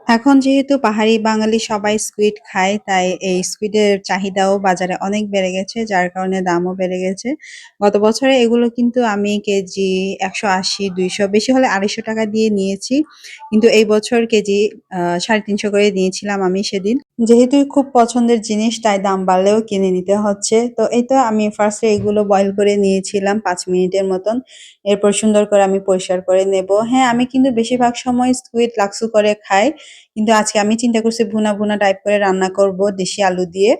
এখন যেহেতু পাহাড়ি বাঙালি সবাই স্কুইড খায়, তাই এই স্কুইডের চাহিদাও বাজারে অনেক বেড়ে গেছে, যার কারণে দামও বেড়ে গেছে। গত বছরে এগুলো কিন্তু আমি কেজি ১৮০, ২০০, বেশি হলে ৳২৫০ দিয়ে নিয়েছি। কিন্তু এই বছর কেজি ৩৫০ করে নিয়েছিলাম আমি সেদিন। যেহেতু খুব পছন্দের জিনিস তাই দাম বাড়লেও কিনে নিতে হচ্ছে। তো এই তো আমি ফার্স্টে এগুলো বয়েল করে নিয়েছিলাম ৫ মিনিটের মতন। এরপর সুন্দর করে আমি পরিষ্কার করে নেব। হ্যাঁ, আমি কিন্তু বেশিরভাগ সময় স্কুইড লাক্সু করে খাই। কিন্তু আজকে আমি চিন্তা করছি ভুনা, ভুনা টাইপ করে রান্না করব দেশি আলু দিয়ে।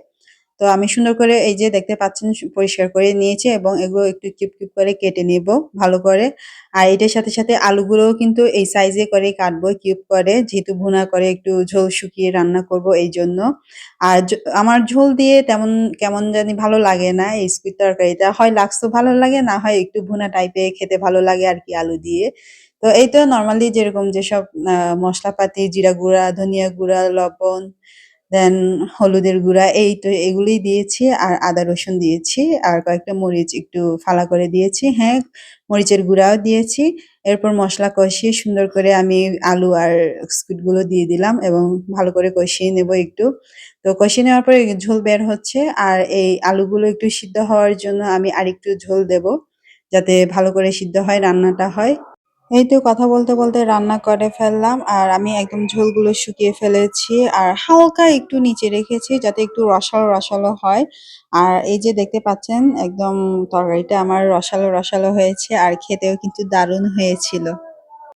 তো আমি সুন্দর করে এই যে দেখতে পাচ্ছেন পরিষ্কার করে নিয়েছি এবং এগুলো একটু কিউব, কিউব করে কেটে নেব ভালো করে। আর এটার সাথে, সাথে আলুগুলোও কিন্তু এই সাইজে করেই কাটবো কিউব করে। যেহেতু ভুনা করে একটু ঝোল শুকিয়ে রান্না করব এইজন্য। আর আমার ঝোল দিয়ে তেমন কেমন জানি ভালো লাগে না এই স্কুইড তরকারিটা। হয় লাক্সও ভালো লাগে, না হয় একটু ভুনা টাইপের খেতে ভালো লাগে আরকি আলু দিয়ে। তো এই তো নরমালি যেরকম যেসব আ মসলাপাতি জিরা গুঁড়া, ধনিয়া গুঁড়া, লবণ, দেন হলুদের গুঁড়া এই তো এগুলোই দিয়েছি আর আদা রসুন দিয়েছি। আর কয়েকটা মরিচ একটু ফালা করে দিয়েছি। হ্যাঁ, মরিচের গুঁড়াও দিয়েছি। এরপর মসলা কষিয়ে সুন্দর করে আমি আলু আর স্কুইড গুলো দিয়ে দিলাম এবং ভালো করে কষিয়ে নেব একটু। তো কষিয়ে নেওয়ার পরে ঝোল বের হচ্ছে আর এই আলুগুলো একটু সিদ্ধ হওয়ার জন্য আমি আরেকটু ঝোল দেব। যাতে ভালো করে সিদ্ধ হয়, রান্নাটা হয়। এই তো কথা বলতে, বলতে রান্না করে ফেললাম। আর আমি একদম ঝোলগুলো শুকিয়ে ফেলেছি। আর হালকা একটু নিচে রেখেছি যাতে একটু রসালো, রসালো হয়। আর এই যে দেখতে পাচ্ছেন একদম তরকারিটা আমার রসালো, রসালো হয়েছে আর খেতেও কিন্তু দারুণ হয়েছিল।